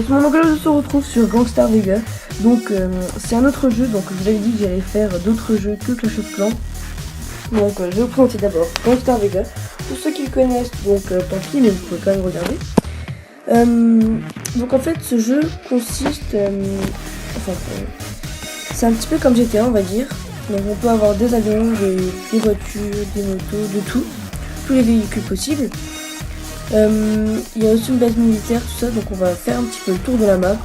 c'est mon oncle, je se retrouve sur Gangstar Vega. Donc c'est un autre jeu, donc je vous avais dit que j'allais faire d'autres jeux que Clash of Clans. Donc je vais vous présenter d'abord Gangstar Vega. Pour ceux qui le connaissent, donc tant pis, mais vous pouvez quand même regarder. Donc en fait ce jeu consiste, c'est un petit peu comme GTA on va dire. Donc on peut avoir des avions, des voitures, des motos, de tout, tous les véhicules possibles. Il y a aussi une base militaire, tout ça, donc on va faire un petit peu le tour de la map.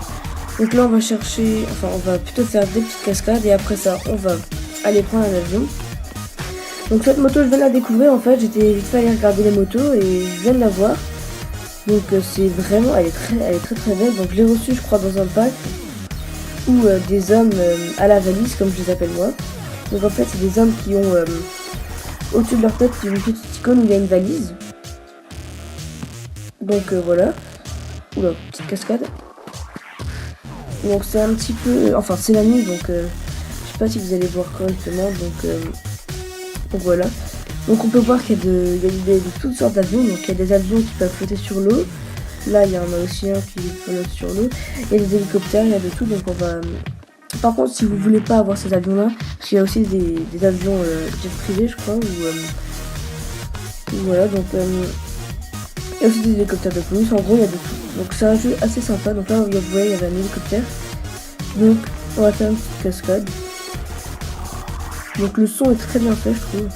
Donc là on va chercher, on va plutôt faire des petites cascades et après ça on va aller prendre un avion. Donc cette moto je viens de la découvrir en fait, j'étais vite fait aller regarder les motos et je viens de la voir. Donc c'est vraiment, elle est très belle, donc je l'ai reçue je crois dans un pack ou des hommes à la valise comme je les appelle moi. Donc en fait c'est des hommes qui ont au-dessus de leur tête une petite icône où il y a une valise. Donc voilà. Oula, petite cascade. Donc c'est un petit peu... c'est la nuit, donc je sais pas si vous allez voir correctement. Donc voilà. Donc on peut voir qu'il y a de toutes sortes d'avions. Donc il y a des avions qui peuvent flotter sur l'eau. Là il y en a aussi un qui flotte sur l'eau. Il y a des hélicoptères, il y a de tout. Donc on va... Par contre si vous voulez pas avoir ces avions là, parce qu'il y a aussi des avions jet privés je crois. Voilà, donc... il y a aussi des hélicoptères de police, en gros il y a de tout. Donc c'est un jeu assez sympa, donc là vous voyez il y avait un hélicoptère. Donc on va faire une petite cascade. Donc le son est très bien fait je trouve.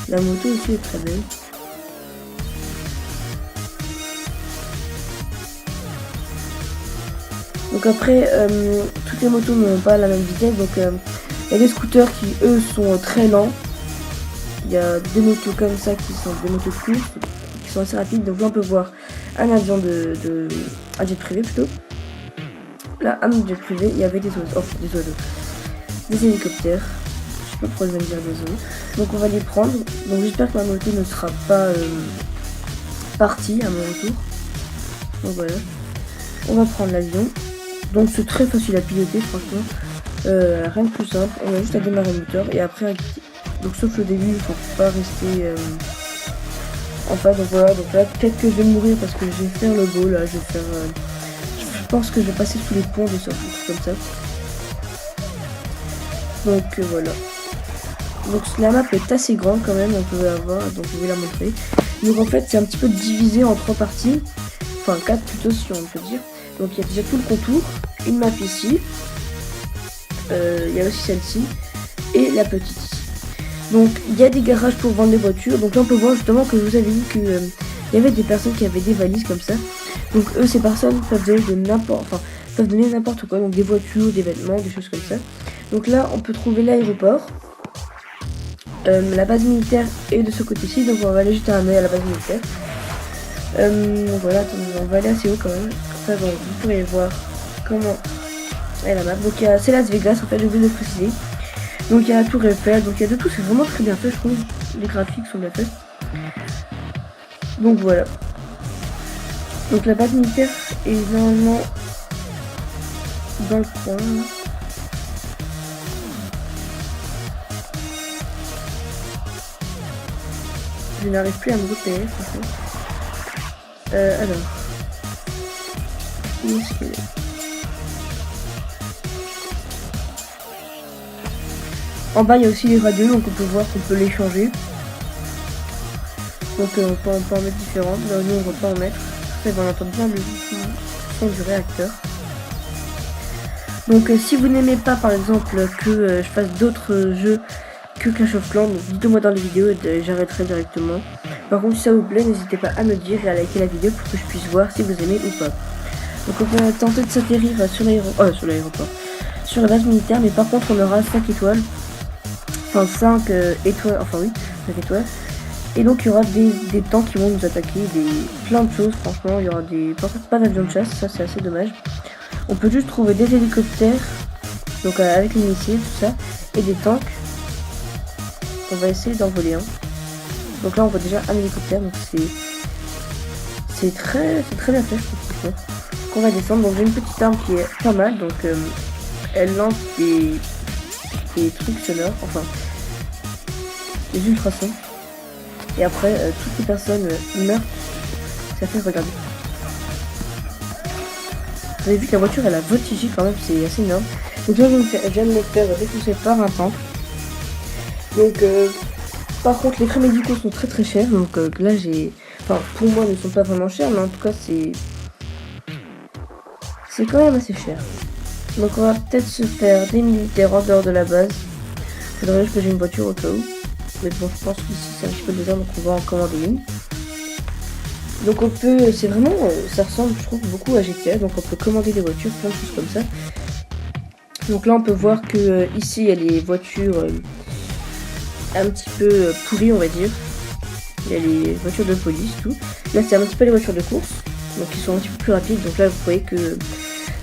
La moto aussi est très belle. Donc après toutes les motos n'ont pas la même vitesse, donc il y a des scooters qui eux sont très lents. Il y a des motos comme ça qui sont des motos courtes, qui sont assez rapides. Donc là on peut voir un avion un jet privé plutôt. Là un jet privé, il y avait des oiseaux, des hélicoptères. Je sais pas pourquoi je viens de dire des oiseaux. Donc on va les prendre. Donc j'espère que ma moto ne sera pas partie à mon retour. Donc voilà. On va prendre l'avion. Donc c'est très facile à piloter franchement. Rien de plus simple. On a juste à démarrer le moteur et après donc sauf le début, il faut pas rester donc voilà, donc là peut-être que je vais mourir parce que je vais faire le beau là, je vais faire je pense que je vais passer sous les ponts de sortie, comme ça. Donc voilà. Donc la map est assez grande quand même, on peut la voir, donc je vais la montrer. Donc en fait c'est un petit peu divisé en 3 parties, enfin 4 plutôt si on peut dire. Donc il y a déjà tout le contour, une map ici, il y a aussi celle-ci et la petite ici. Donc il y a des garages pour vendre des voitures. Donc là on peut voir justement que vous avez dit que il y avait des personnes qui avaient des valises comme ça. Donc eux ces personnes peuvent donner n'importe quoi, donc des voitures, des vêtements, des choses comme ça. Donc là on peut trouver l'aéroport, la base militaire est de ce côté-ci, donc on va aller jeter un œil à la base militaire. Voilà, attendez, on va aller assez haut quand même. Comme ça vous pourrez voir comment est la map. Donc c'est Las Vegas en fait, j'ai oublié de le préciser. Donc il y a la tour Eiffel, donc il y a de tout, c'est vraiment très bien fait je trouve, les graphiques sont bien faits. Donc voilà. Donc la base militaire est normalement dans le coin. Je n'arrive plus à me repérer franchement. Alors. Où est-ce qu'elle est ? En bas il y a aussi les radios, donc on peut voir qu'on peut les changer. Donc on peut en mettre différentes. Là nous on va pas en mettre. Ça on entend bien le son du réacteur. Donc si vous n'aimez pas par exemple que je fasse d'autres jeux que Clash of Clans, dites-moi dans les vidéos et j'arrêterai directement. Par contre si ça vous plaît, n'hésitez pas à me dire et à liker la vidéo pour que je puisse voir si vous aimez ou pas. Donc on va tenter de s'atterrir sur l'aéroport, sur la base militaire, mais par contre on aura 5 étoiles. Enfin 5 étoiles, 5 étoiles. Et donc il y aura des tanks qui vont nous attaquer, plein de choses franchement, il y aura par contre pas d'avion de chasse, ça c'est assez dommage. On peut juste trouver des hélicoptères, donc avec les missiles, tout ça, et des tanks. On va essayer d'en voler un. Donc là on voit déjà un hélicoptère, donc c'est très bien fait je trouve franchement. Donc on va descendre, donc j'ai une petite arme qui est pas mal, donc elle lance des trucs sonores, des ultrasons. Et après toutes les personnes meurent Ça fait regarder. Vous avez vu que la voiture elle a voltigé quand même, c'est assez énorme. Donc là je viens de me faire défoncer par un tank. Donc par contre les frais médicaux sont très très chers. Donc là j'ai... Enfin pour moi ils ne sont pas vraiment chers, mais en tout cas c'est quand même assez cher. Donc on va peut-être se faire des militaires en dehors de la base. Faudrait juste que j'ai une voiture au cas où. Mais bon je pense qu'ici c'est un petit peu désert donc on va en commander une. Donc on peut, c'est vraiment, ça ressemble je trouve beaucoup à GTA, donc on peut commander des voitures, plein de choses comme ça. Donc là on peut voir que ici il y a les voitures un petit peu pourries on va dire. Il y a les voitures de police, tout. Là c'est un petit peu les voitures de course, donc ils sont un petit peu plus rapides. Donc là vous voyez que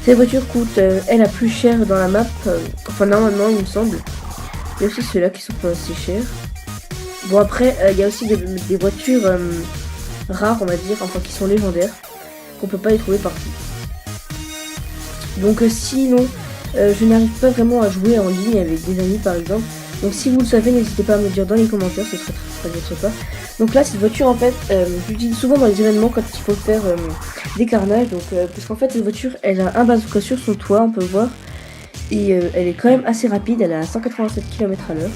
ces voitures coûtent, elle la plus chère dans la map, enfin normalement il me semble. Il y a aussi ceux-là qui sont pas assez chers. Bon après il y a aussi des voitures... rares on va dire, enfin qui sont légendaires, qu'on peut pas les trouver partout. Donc sinon je n'arrive pas vraiment à jouer en ligne avec des amis par exemple, donc si vous le savez n'hésitez pas à me le dire dans les commentaires, ce serait très sympa. Donc là cette voiture en fait j'utilise souvent dans les événements quand il faut faire des carnages, donc parce qu'en fait cette voiture elle a un bazooka sur son toit, on peut voir, et elle est quand même assez rapide, elle est à 187 km/h.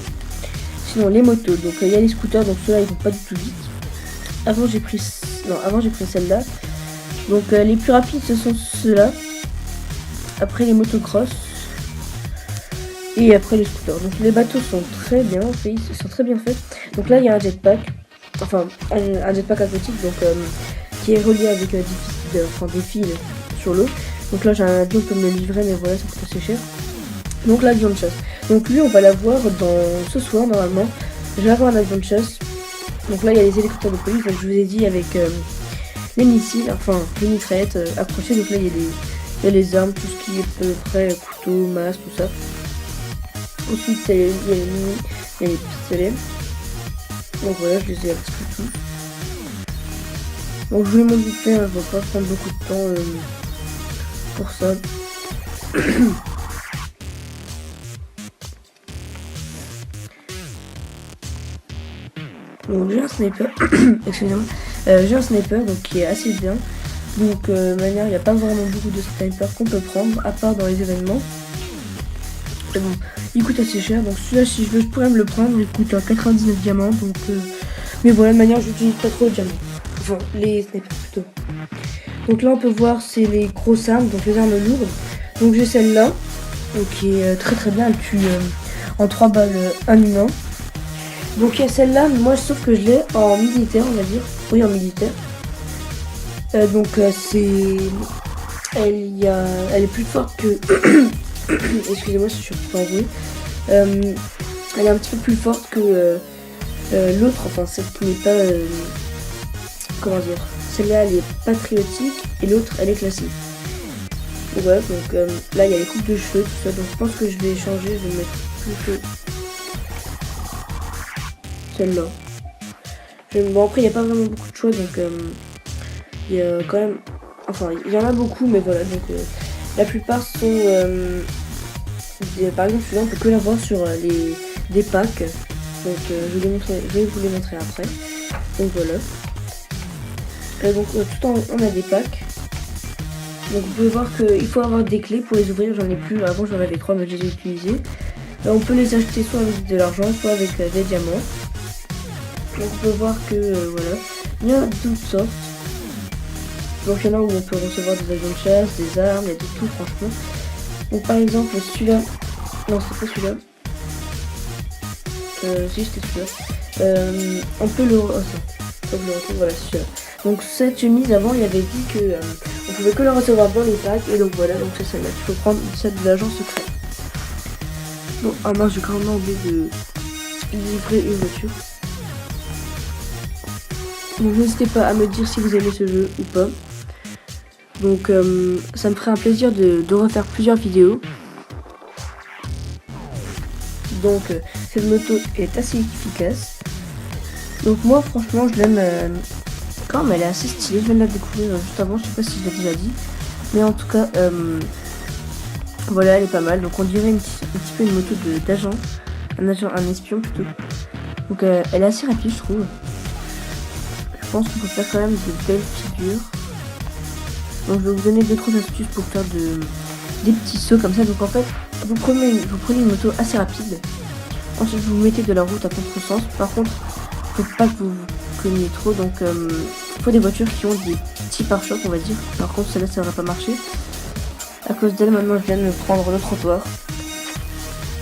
Sinon les motos, donc il y a les scooters, donc ceux-là ils vont pas du tout vite. Avant j'ai pris celle-là. Donc les plus rapides ce sont ceux-là. Après les motocross. Et après les scooters. Donc les bateaux sont très bien faits. Ils sont très bien faits. Donc là il y a un jetpack. Enfin un jetpack aquatique donc qui est relié avec des fils sur l'eau. Donc là j'ai un avion qui peut me le livrer mais voilà ça coûte assez cher. Donc l'avion de chasse. Donc lui on va l'avoir dans ce soir normalement. Je vais avoir un avion de chasse. Donc là il y a les hélicoptères de police, donc je vous ai dit avec les missiles, enfin les mitraillettes accrochées. Donc là il y a les armes, tout ce qui est à peu près couteau, masse, tout ça. Ensuite il y a les pistolets. Donc voilà, je les ai un petit peu tous. Donc je vous les montre vite fait, hein, je ne vais pas prendre beaucoup de temps pour ça. Donc j'ai un sniper, excusez-moi, j'ai un sniper donc qui est assez bien. Donc manière il n'y a pas vraiment beaucoup de snipers qu'on peut prendre à part dans les événements. Et bon, il coûte assez cher, donc celui-là si je veux je pourrais me le prendre, il coûte 99 diamants donc mais voilà, de manière j'utilise pas trop de diamants. Enfin les snipers plutôt. Donc là on peut voir c'est les grosses armes, donc les armes lourdes. Donc j'ai celle-là, qui est très très bien, elle tue en 3 balles un humain. Donc il y a celle-là, moi sauf que je l'ai en militaire on va dire. Oui en militaire. Donc elle est plus forte que... Excusez-moi si je suis pas enrouée. Elle est un petit peu plus forte que l'autre, enfin celle qui n'est pas... comment dire. Celle-là elle est patriotique et l'autre elle est classique. Donc voilà, donc là il y a les coupes de cheveux, tout ça. Donc je pense que je vais changer, je vais mettre plutôt celle-là. Bon après il n'y a pas vraiment beaucoup de choix donc il y a quand même, enfin il y en a beaucoup mais voilà, donc la plupart sont par exemple celui-là on peut que l'avoir sur des packs, donc je vais vous les montrer après. Donc voilà, donc tout en haut on a des packs. Donc vous pouvez voir qu'il faut avoir des clés pour les ouvrir, j'en ai plus, avant j'en avais 3 mais je les ai utilisées. On peut les acheter soit avec de l'argent soit avec des diamants. Donc on peut voir que voilà, il y a toutes sortes. Donc il y en a où on peut recevoir des avions de chasse, des armes, il y a de tout franchement. Donc par exemple celui-là, non c'est pas celui-là, si c'était celui-là, on peut le... Oh, ça, voilà c'est celui-là. Donc cette chemise avant il avait dit que on pouvait que la recevoir dans les packs et donc voilà, donc c'est celle-là qu'il faut prendre, celle de l'agent secret. Bon, ah mince j'ai carrément oublié de livrer une voiture. Donc n'hésitez pas à me dire si vous aimez ce jeu ou pas. Donc ça me ferait un plaisir de refaire plusieurs vidéos. Donc cette moto est assez efficace. Donc moi franchement je l'aime quand même, elle est assez stylée. Je viens de la découvrir juste avant, je sais pas si je l'ai déjà dit. Mais en tout cas voilà, elle est pas mal. Donc on dirait un petit peu une moto d'agent, un espion plutôt. Donc elle est assez rapide je trouve. je pense qu'on peut faire quand même de belles figures. Donc je vais vous donner 2-3 astuces pour faire des petits sauts comme ça. Donc en fait, vous prenez une moto assez rapide. Ensuite vous mettez de la route à contresens. Par contre, faut pas que vous vous cogniez trop. Donc il faut des voitures qui ont des petits pare-chocs, on va dire. Par contre celle-là ça n'aurait pas marché. À cause d'elle, maintenant je viens de prendre le trottoir.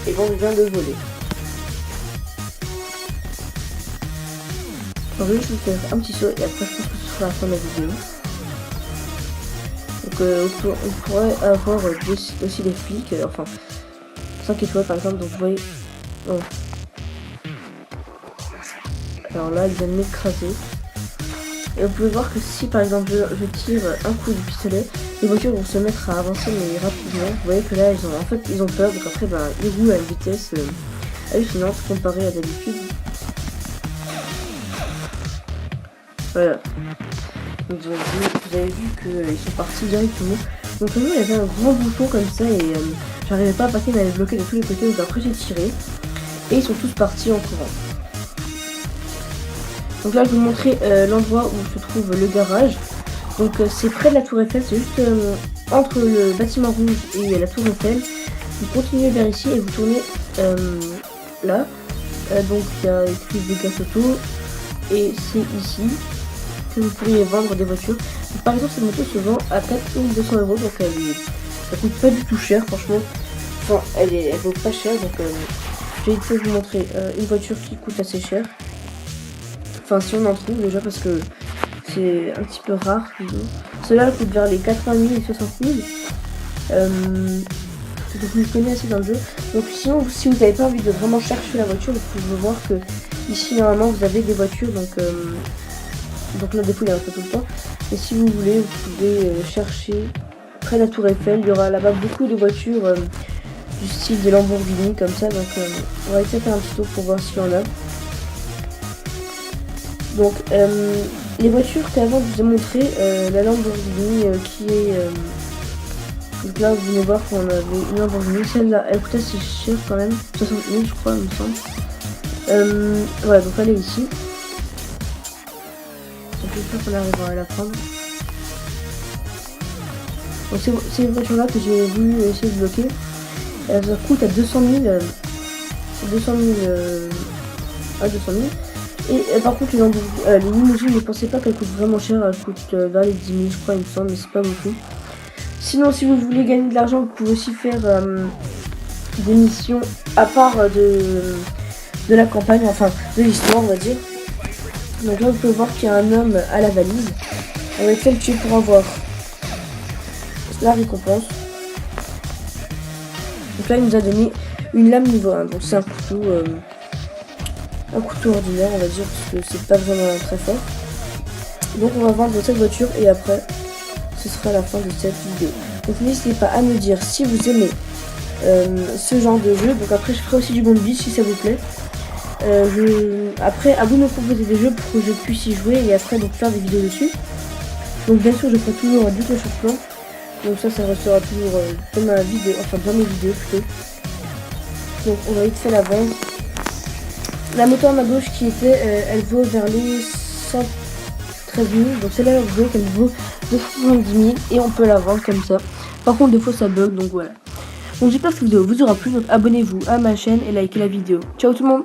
Et bon, je viens de voler. Alors, je vais vous faire un petit saut et après je pense que ce sera la fin de la vidéo. Donc on pourrait avoir aussi des flics, enfin 5 étoiles par exemple, donc vous voyez. Oh. Alors là, il vient de m'écraser. Et vous pouvez voir que si par exemple je tire un coup du pistolet, les voitures vont se mettre à avancer mais rapidement. Vous voyez que là ils ont peur, donc après ils roulent à une vitesse hallucinante comparée à d'habitude. Voilà. Donc vous avez vu qu'ils sont partis directement. Donc là il y avait un grand bouton comme ça et j'arrivais pas à passer, il m'avait bloqué de tous les côtés, donc après j'ai tiré. Et ils sont tous partis en courant. Donc là je vais vous montrer l'endroit où se trouve le garage. Donc c'est près de la tour Eiffel, c'est juste entre le bâtiment rouge et la tour Eiffel. Vous continuez vers ici et vous tournez là. Donc il y a écrit Vegas Auto et c'est ici que vous pourriez vendre des voitures. Donc, par exemple cette moto se vend à 4200 €, donc ça coûte pas du tout cher franchement. Enfin elle vaut pas cher, donc je vais essayer de vous montrer une voiture qui coûte assez cher. Enfin si on en trouve déjà parce que c'est un petit peu rare. Cela coûte vers les 80 000 et 60 000. Donc je connais assez dans le jeu. Donc sinon si vous n'avez pas envie de vraiment chercher la voiture, vous pouvez voir que ici normalement vous avez des voitures. Donc là des fois il y a un peu tout le temps. Et si vous voulez vous pouvez chercher près de la tour Eiffel. Il y aura là-bas beaucoup de voitures du style des Lamborghini comme ça. Donc on va essayer de faire un petit tour pour voir s'il y en a. Donc les voitures qu'avant je vous ai montré, la Lamborghini qui est donc là vous venez voir qu'on avait une Lamborghini, celle-là elle coûtait assez cher quand même, 60 000 je crois il me semble. Voilà, donc elle est ici. Donc j'espère qu'on arrivera à la prendre. Donc c'est une voiture là que j'ai voulu essayer de bloquer. Ça coûte à 200 000 à 200 000. Et par contre les limousines, ne pensez pas qu'elles coûtent vraiment cher, elles coûtent vers les 10 000 je crois il me semble, mais c'est pas beaucoup. Sinon si vous voulez gagner de l'argent, vous pouvez aussi faire des missions à part de la campagne, enfin de l'histoire on va dire. Donc là vous pouvez voir qu'il y a un homme à la valise. On va essayer de le tuer pour avoir la récompense. Donc là il nous a donné une lame niveau 1, donc c'est un couteau ordinaire on va dire parce que c'est pas vraiment très fort. Donc on va vendre cette voiture et après ce sera la fin de cette vidéo. Donc n'hésitez pas à me dire si vous aimez ce genre de jeu. Donc après je ferai aussi du Bomb Beach si ça vous plaît. Après à vous de me proposer des jeux pour que je puisse y jouer et après donc faire des vidéos dessus. Donc bien sûr je ferai toujours du Clash of Clans. Donc ça restera toujours dans ma vidéo, enfin dans mes vidéos plutôt. Donc on va vite fait la vendre. La moto à ma gauche qui était, elle vaut vers les 113 000. Donc celle-là, vous voyez qu'elle vaut 270 000 et on peut la vendre comme ça. Par contre, des fois ça bug, donc voilà. Donc j'espère que cette vidéo vous aura plu. Donc abonnez-vous à ma chaîne et likez la vidéo. Ciao tout le monde!